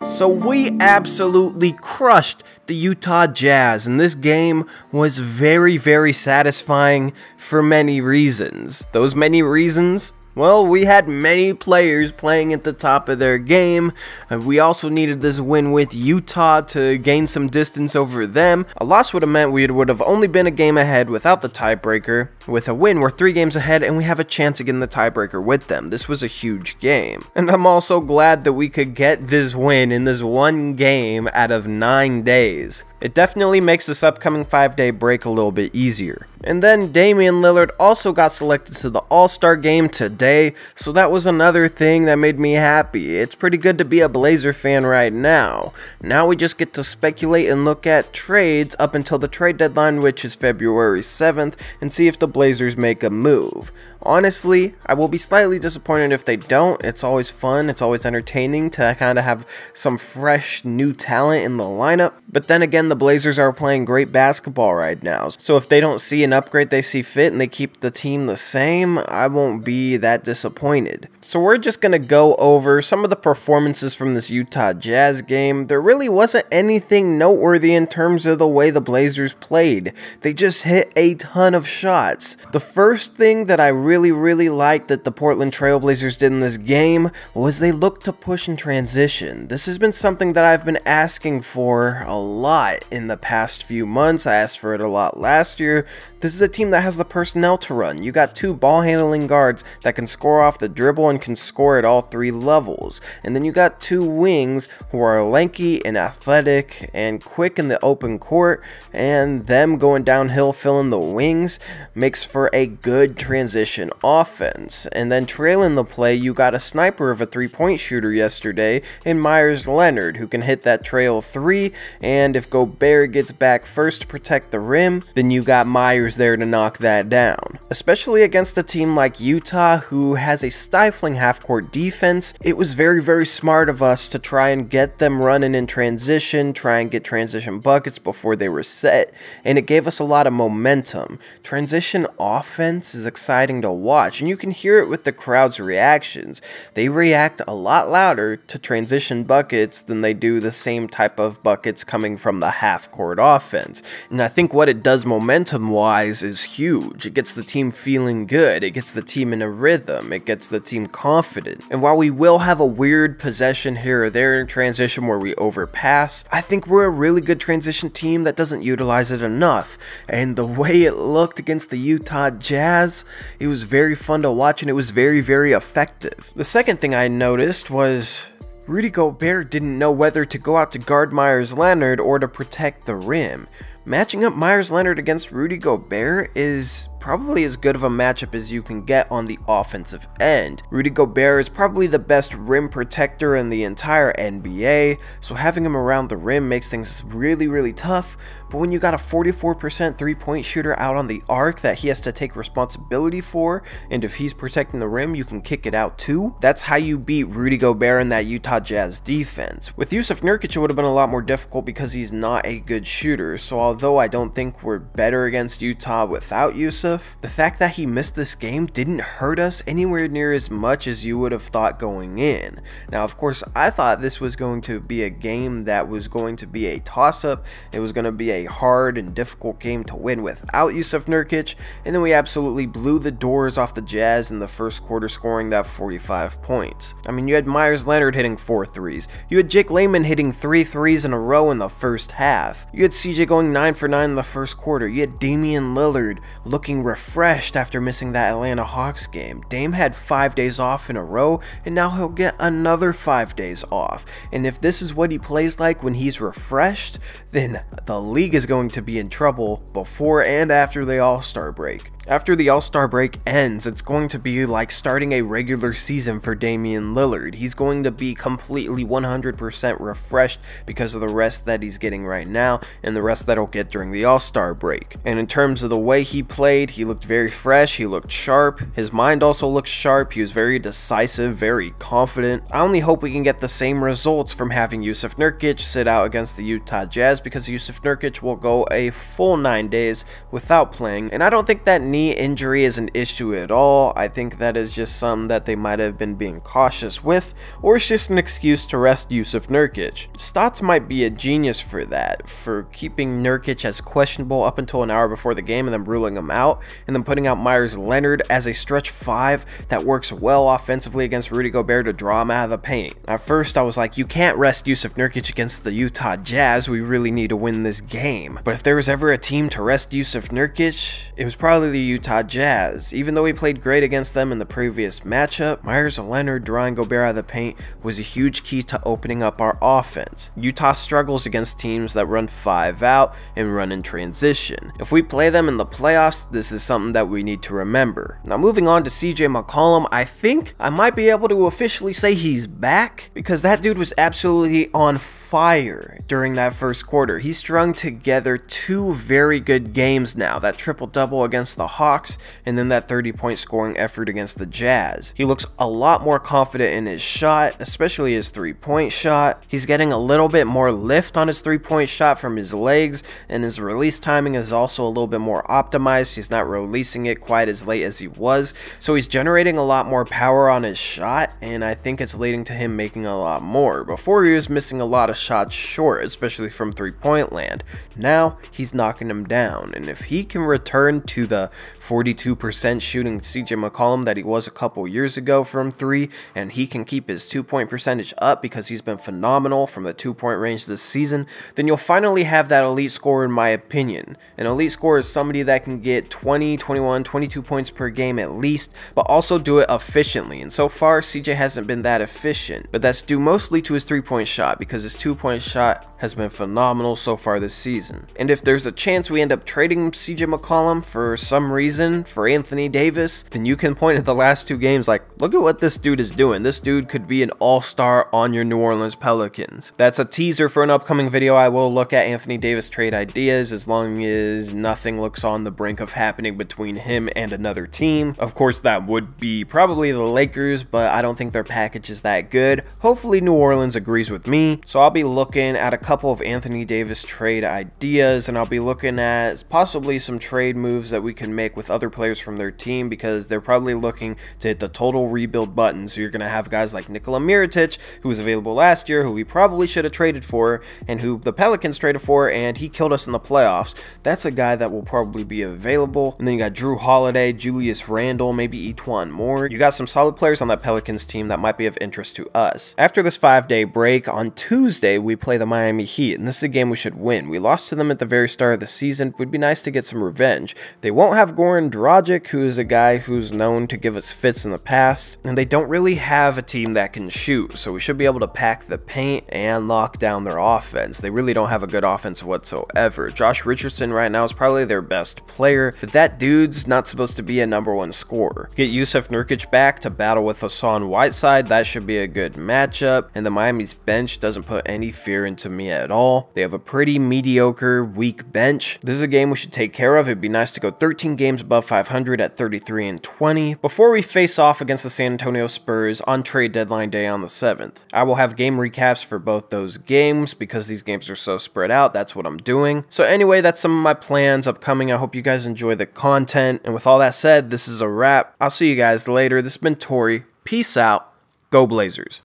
So we absolutely crushed the Utah Jazz, and this game was very satisfying for many reasons. Those many reasons? Well, we had many players playing at the top of their game. We also needed this win with Utah to gain some distance over them. A loss would have meant we would have only been a game ahead without the tiebreaker. With a win, we're 3 games ahead and we have a chance of getting the tiebreaker with them. This was a huge game. And I'm also glad that we could get this win in this one game out of 9 days. It definitely makes this upcoming 5-day break a little bit easier. And then Damian Lillard also got selected to the All-Star game today, so that was another thing that made me happy. It's pretty good to be a Blazer fan right now. Now we just get to speculate and look at trades up until the trade deadline, which is February 7th, and see if the Blazers make a move. Honestly, I will be slightly disappointed if they don't. It's always fun, it's always entertaining to kind of have some fresh new talent in the lineup. But then again, the Blazers are playing great basketball right now. So if they don't see an upgrade they see fit and they keep the team the same, I won't be that disappointed. So we're just going to go over some of the performances from this Utah Jazz game. There really wasn't anything noteworthy in terms of the way the Blazers played. They just hit a ton of shots. The first thing that I really liked that the Portland Trail Blazers did in this game was they looked to push in transition. This has been something that I've been asking for a lot in the past few months. I asked for it a lot last year. This is a team that has the personnel to run. You got 2 ball handling guards that can score off the dribble and can score at all 3 levels. And then you got 2 wings who are lanky and athletic and quick in the open court, and them going downhill filling the wings makes for a good transition offense. And then trailing the play, you got a sniper of a 3-point shooter yesterday in Myers Leonard, who can hit that trail 3, and if Gobert gets back first to protect the rim, then you got Myers there to knock that down. Especially against a team like Utah, who has a stifling half-court defense, it was very smart of us to try and get them running in transition, try and get transition buckets before they were set, and it gave us a lot of momentum. Transition offense is exciting to watch, and you can hear it with the crowd's reactions. They react a lot louder to transition buckets than they do the same type of buckets coming from the half-court offense. And I think what it does momentum-wise is huge. It gets the team feeling good, it gets the team in a rhythm, it gets the team confident. And while we will have a weird possession here or there in transition where we overpass, I think we're a really good transition team that doesn't utilize it enough. And the way it looked against the Utah Jazz, it was very fun to watch and it was very effective. The second thing I noticed was Rudy Gobert didn't know whether to go out to guard Myers Leonard or to protect the rim. Matching up Myers Leonard against Rudy Gobert is probably as good of a matchup as you can get on the offensive end. Rudy Gobert is probably the best rim protector in the entire NBA, so having him around the rim makes things really tough. But when you got a 44% 3-point shooter out on the arc that he has to take responsibility for, and if he's protecting the rim, you can kick it out too, that's how you beat Rudy Gobert in that Utah Jazz defense. With Jusuf Nurkic, it would have been a lot more difficult because he's not a good shooter, so although I don't think we're better against Utah without Jusuf, the fact that he missed this game didn't hurt us anywhere near as much as you would have thought going in. Now, of course, I thought this was going to be a game that was going to be a toss-up. It was going to be a hard and difficult game to win without Jusuf Nurkic, and then we absolutely blew the doors off the Jazz in the first quarter, scoring that 45 points. I mean, you had Myers Leonard hitting 4 threes. You had Jake Layman hitting 3 threes in a row in the first half. You had CJ going 9 for 9 in the first quarter. You had Damian Lillard looking refreshed after missing that Atlanta Hawks game. Dame had 5 days off in a row, and now he'll get another 5 days off. And if this is what he plays like when he's refreshed, then the league is going to be in trouble before and after the All-Star break. After the All-Star break ends, it's going to be like starting a regular season for Damian Lillard. He's going to be completely 100% refreshed because of the rest that he's getting right now and the rest that he'll get during the All-Star break. And in terms of the way he played, he looked very fresh, he looked sharp, his mind also looked sharp, he was very decisive, very confident. I only hope we can get the same results from having Jusuf Nurkic sit out against the Utah Jazz, because Jusuf Nurkic will go a full 9 days without playing, and I don't think that knee injury is an issue at all. I think that is just something that they might have been being cautious with, or it's just an excuse to rest Jusuf Nurkic. Stotts might be a genius for that, for keeping Nurkic as questionable up until an hour before the game and then ruling him out, and then putting out Myers Leonard as a stretch 5 that works well offensively against Rudy Gobert to draw him out of the paint. At first I was like, you can't rest Jusuf Nurkic against the Utah Jazz, we really need to win this game. But if there was ever a team to rest Jusuf Nurkic, it was probably the Utah Jazz. Even though he played great against them in the previous matchup, Myers Leonard drawing Gobert out of the paint was a huge key to opening up our offense. Utah struggles against teams that run 5 out and run in transition. If we play them in the playoffs, this is something that we need to remember. Now moving on to CJ McCollum, I think I might be able to officially say he's back, because that dude was absolutely on fire during that first quarter. He strung together 2 very good games now, that triple-double against the Hawks and then that 30-point scoring effort against the Jazz. He looks a lot more confident in his shot, especially his 3-point shot. He's getting a little bit more lift on his 3-point shot from his legs, and his release timing is also a little bit more optimized. He's not releasing it quite as late as he was, so he's generating a lot more power on his shot, and I think it's leading to him making a lot more. Before he was missing a lot of shots short, especially from 3-point land. Now he's knocking them down, and if he can return to the 42% shooting CJ McCollum that he was a couple years ago from 3, and he can keep his 2-point percentage up because he's been phenomenal from the 2-point range this season, then you'll finally have that elite scorer in my opinion. An elite scorer is somebody that can get 20, 21, 22 points per game at least, but also do it efficiently, and so far CJ hasn't been that efficient, but that's due mostly to his 3-point shot because his 2-point shot has been phenomenal so far this season. And if there's a chance we end up trading CJ McCollum for some reason for Anthony Davis, then you can point at the last 2 games like, look at what this dude is doing. This dude could be an all-star on your New Orleans Pelicans. That's a teaser for an upcoming video. I will look at Anthony Davis trade ideas as long as nothing looks on the brink of happening between him and another team. Of course, that would be probably the Lakers, but I don't think their package is that good. Hopefully New Orleans agrees with me, so I'll be looking at a couple of Anthony Davis trade ideas, and I'll be looking at possibly some trade moves that we can make with other players from their team, because they're probably looking to hit the total rebuild button. So you're going to have guys like Nikola Mirotic, who was available last year, who we probably should have traded for, and who the Pelicans traded for, and he killed us in the playoffs. That's a guy that will probably be available. And then you got Drew Holiday, Julius Randle, maybe Etuan Moore. You got some solid players on that Pelicans team that might be of interest to us. After this 5-day break, on Tuesday we play the Miami Heat, and this is a game we should win. We lost to them at the very start of the season. It would be nice to get some revenge. They won't have Goran Dragic, who is a guy who's known to give us fits in the past, and they don't really have a team that can shoot, so we should be able to pack the paint and lock down their offense. They really don't have a good offense whatsoever. Josh Richardson right now is probably their best player, but that dude's not supposed to be a #1 scorer. Get Jusuf Nurkic back to battle with Hassan Whiteside. That should be a good matchup, and the Miami's bench doesn't put any fear into me at all. They have a pretty mediocre, weak bench. This is a game we should take care of. It'd be nice to go 13 games above 500 at 33-20 before we face off against the San Antonio Spurs on trade deadline day on the 7th. I will have game recaps for both those games because these games are so spread out. That's what I'm doing. So anyway, that's some of my plans upcoming. I hope you guys enjoy the content. And with all that said, this is a wrap. I'll see you guys later. This has been Tori. Peace out. Go Blazers.